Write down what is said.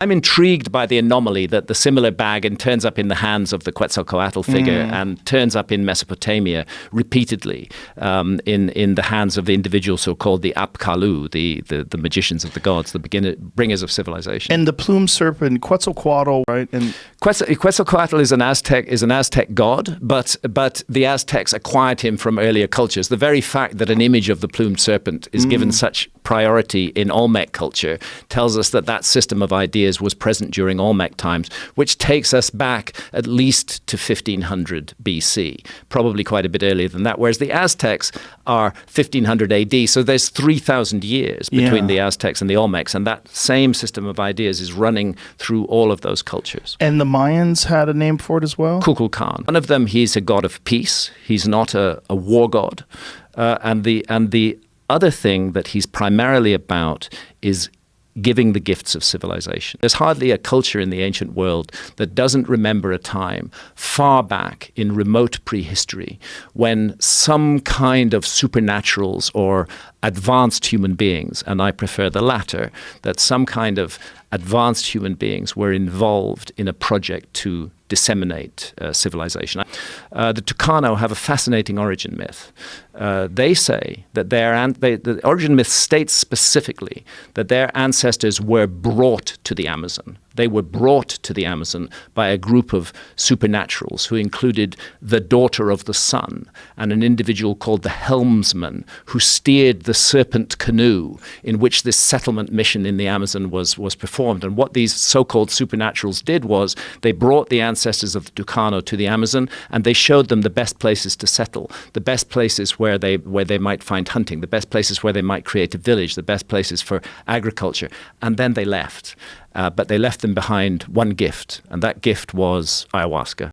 I'm intrigued by the anomaly that the similar bag turns up in the hands of the Quetzalcoatl figure and turns up in Mesopotamia repeatedly in the hands of the individuals who are called the Apkallu, the magicians of the gods, the bringers of civilization. And the plumed serpent, Quetzalcoatl, right? And Quetzalcoatl is an Aztec god, but the Aztecs acquired him from earlier cultures. The very fact that an image of the plumed serpent is given such priority in Olmec culture tells us that system of ideas was present during Olmec times, which takes us back at least to 1500 BC, probably quite a bit earlier than that, whereas the Aztecs are 1500 AD, so there's 3,000 years between the Aztecs and the Olmecs, and that same system of ideas is running through all of those cultures. And the Mayans had a name for it as well? Kukulkan. One of them, he's a god of peace. He's not a war god. And the other thing that he's primarily about is giving the gifts of civilization. There's hardly a culture in the ancient world that doesn't remember a time far back in remote prehistory when some kind of supernaturals or advanced human beings, and I prefer the latter, that some kind of advanced human beings were involved in a project to disseminate civilization. The Tucano have a fascinating origin myth. They say that the origin myth states specifically that their ancestors were brought to the Amazon. They were brought to the Amazon by a group of supernaturals who included the daughter of the sun and an individual called the helmsman who steered the Serpent canoe in which this settlement mission in the Amazon was performed. And what these so-called supernaturals did was they brought the ancestors of the Tucano to the Amazon and they showed them the best places to settle, the best places where they might find hunting, the best places where they might create a village, the best places for agriculture. And then they left. But they left them behind one gift, and that gift was ayahuasca.